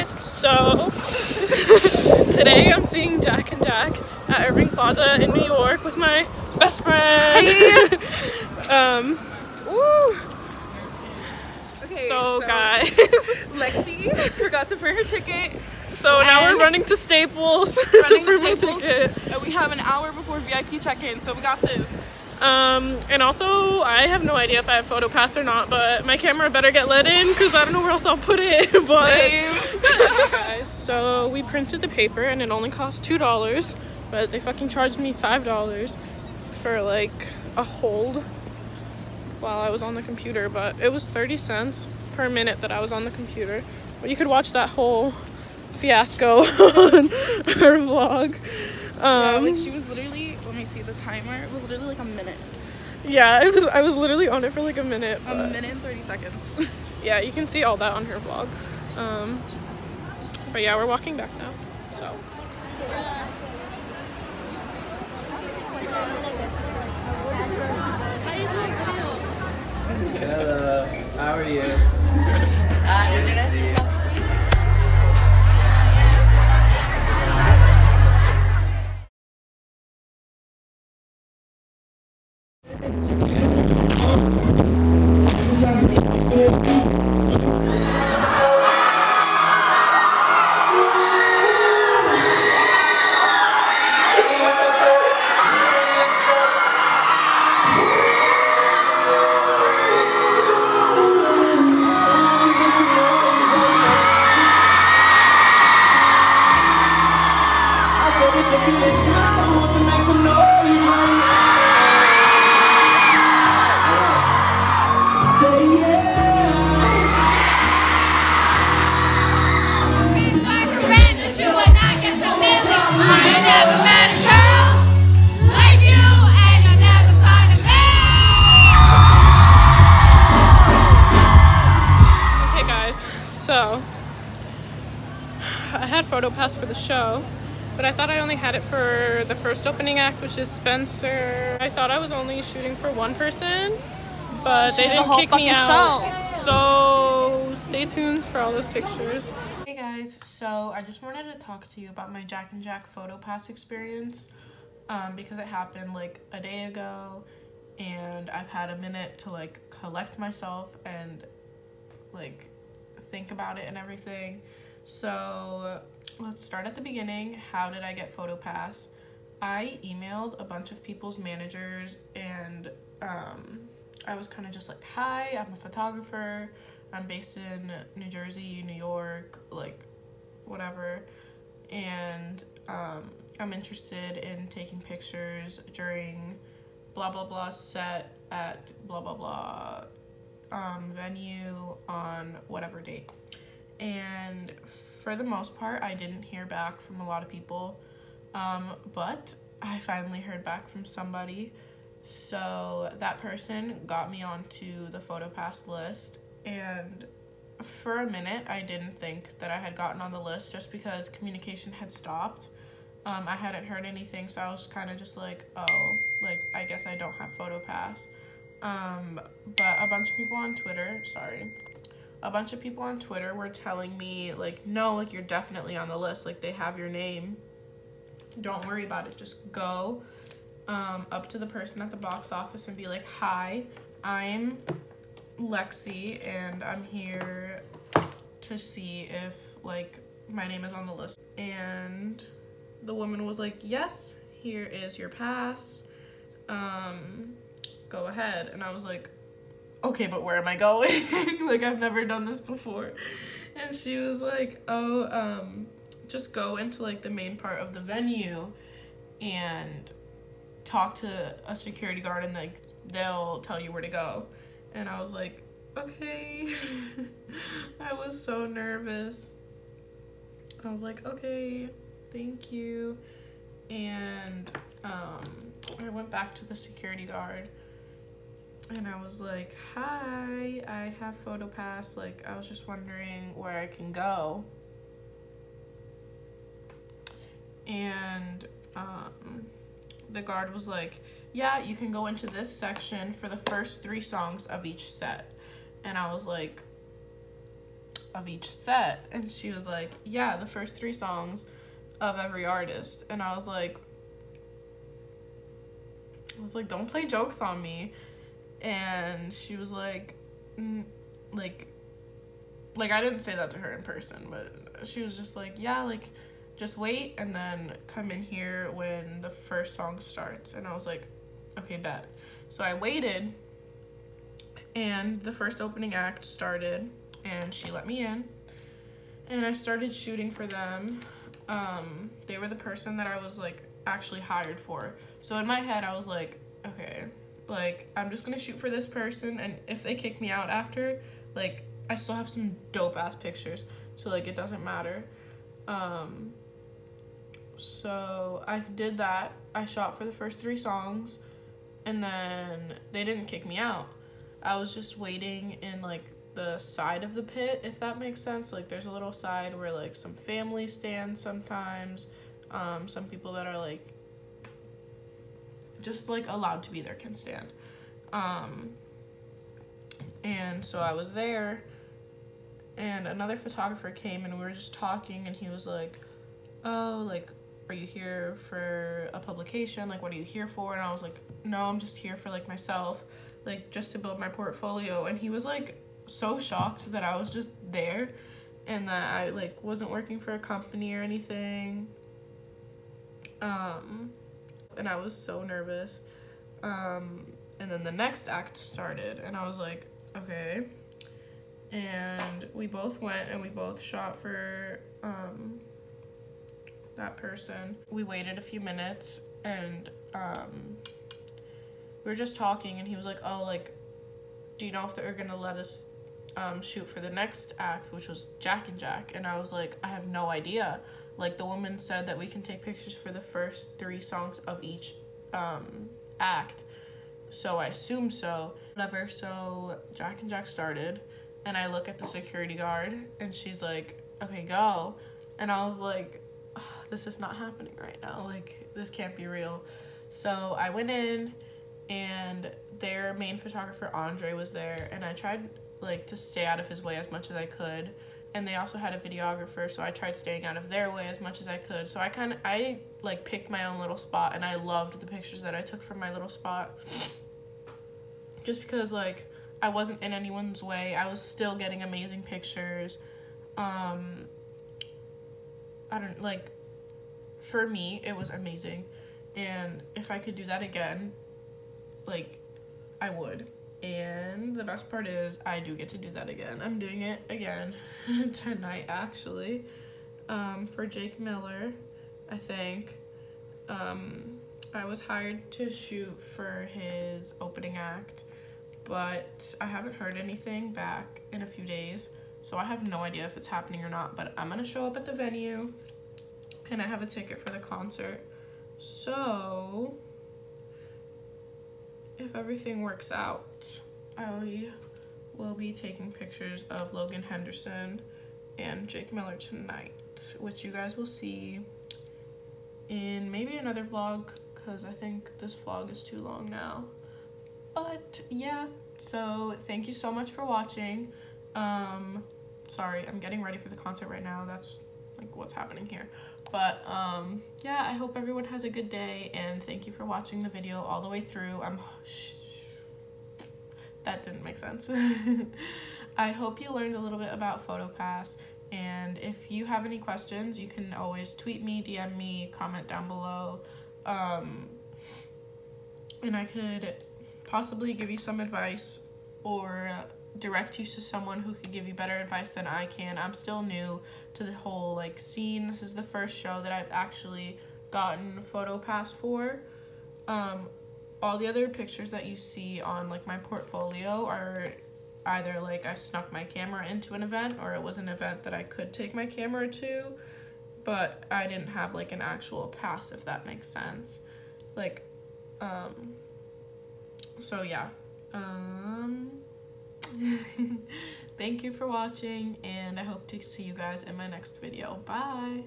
guys, so today I'm seeing Jack and Jack at Irving Plaza in New York with my best friend. Woo. Okay, so guys, Lexi forgot to bring her ticket. So now we're running to Staples to bring my ticket. And we have an hour before VIP check-in, so we got this. And also, I have no idea if I have PhotoPass or not, but my camera better get let in because I don't know where else I'll put it. But okay, guys, so we printed the paper and it only cost $2, but they fucking charged me $5 for like a hold while I was on the computer. But it was 30 cents per minute that I was on the computer. But you could watch that whole fiasco on her vlog. Yeah, like she was literally, let me see the timer, it was literally like a minute. Yeah, I was literally on it for like a minute. A minute and 30 seconds. Yeah, you can see all that on her vlog. But yeah, we're walking back now, so. Hello, how are you? What's your name? So, I had PhotoPass for the show, but I thought I only had it for the first opening act, which is Spencer. I thought I was only shooting for one person, but they didn't kick me out. So, stay tuned for all those pictures. Hey guys, so I just wanted to talk to you about my Jack and Jack PhotoPass experience, because it happened like a day ago, and I've had a minute to like collect myself and like think about it and everything. So let's start at the beginning. How did I get PhotoPass? I emailed a bunch of people's managers, and I was kind of just like, hi, I'm a photographer, I'm based in New Jersey, New York, like whatever, and I'm interested in taking pictures during blah blah blah set at blah blah blah venue on whatever date. And for the most part, I didn't hear back from a lot of people, but I finally heard back from somebody. So that person got me onto the PhotoPass list, and for a minute I didn't think that I had gotten on the list just because communication had stopped. I hadn't heard anything, so I was kind of just like, oh, like I guess I don't have PhotoPass. But a bunch of people on Twitter were telling me like, no, like you're definitely on the list, like they have your name, don't worry about it, just go up to the person at the box office and be like, hi, I'm Lexi and I'm here to see if like my name is on the list. And the woman was like, yes, here is your pass, go ahead. And I was like, okay, but where am I going? Like I've never done this before. And she was like, oh, just go into like the main part of the venue and talk to a security guard, and like they'll tell you where to go. And I was like, okay. I was so nervous. I was like, okay, thank you. And I went back to the security guard and I was like, hi, I have PhotoPass, like I was just wondering where I can go. And the guard was like, yeah, you can go into this section for the first 3 songs of each set. And I was like, of each set, and she was like, yeah, the first 3 songs of every artist. And I was like, don't play jokes on me. And she was like, like I didn't say that to her in person, but she was just like, yeah, like, just wait and then come in here when the first song starts. And I was like, okay, bet. So I waited, and the first opening act started, and she let me in, and I started shooting for them. They were the person that I was, like, actually hired for. So in my head, I was like, okay, like, I'm just gonna shoot for this person, and if they kick me out after, like, I still have some dope-ass pictures, so, like, it doesn't matter. So I did that. I shot for the first 3 songs, and then they didn't kick me out. I was just waiting in, like, the side of the pit, if that makes sense. Like, there's a little side where, like, some families stand sometimes. Some people that are, like, just, like, allowed to be there can stand. And so I was there, and another photographer came, and we were just talking, and he was like, oh, like, are you here for a publication? Like, what are you here for? And I was like, no, I'm just here for, like, myself, like, just to build my portfolio. And he was, like, so shocked that I was just there and that I, like, wasn't working for a company or anything. And I was so nervous. And then the next act started, and I was like, okay. And we both went, and we both shot for that person. We waited a few minutes, and we were just talking, and he was like, oh, like, do you know if they're gonna let us shoot for the next act, which was Jack and Jack? And I was like, I have no idea. Like, the woman said that we can take pictures for the first 3 songs of each act, so I assume so. Whatever. So Jack and Jack started, and I look at the security guard, and she's like, okay, go. And I was like, oh, this is not happening right now. Like, this can't be real. So I went in, and their main photographer, Andre, was there, and I tried, like, to stay out of his way as much as I could. And they also had a videographer, so I tried staying out of their way as much as I could. So I like, picked my own little spot, and I loved the pictures that I took from my little spot. Just because, like, I wasn't in anyone's way. I was still getting amazing pictures. I don't, like, for me, it was amazing. And if I could do that again, like, I would. And the best part is I do get to do that again. I'm doing it again tonight, actually, for Jake Miller, I think. I was hired to shoot for his opening act, but I haven't heard anything back in a few days, so I have no idea if it's happening or not. But I'm gonna show up at the venue, and I have a ticket for the concert. So if everything works out, I will be taking pictures of Logan Henderson and Jake Miller tonight, which you guys will see in maybe another vlog, because I think this vlog is too long now. But yeah, so thank you so much for watching. Sorry, I'm getting ready for the concert right now. That's, like, what's happening here. But yeah, I hope everyone has a good day, and thank you for watching the video all the way through. That didn't make sense. I hope you learned a little bit about PhotoPass, and if you have any questions, you can always tweet me, DM me, comment down below, and I could possibly give you some advice or direct you to someone who could give you better advice than I can. I'm still new to the whole, like, scene. This is the first show that I've actually gotten PhotoPass for. All the other pictures that you see on, like, my portfolio are either, like, I snuck my camera into an event, or it was an event that I could take my camera to, but I didn't have, like, an actual pass, if that makes sense. Like, so yeah. Thank you for watching, and I hope to see you guys in my next video. Bye!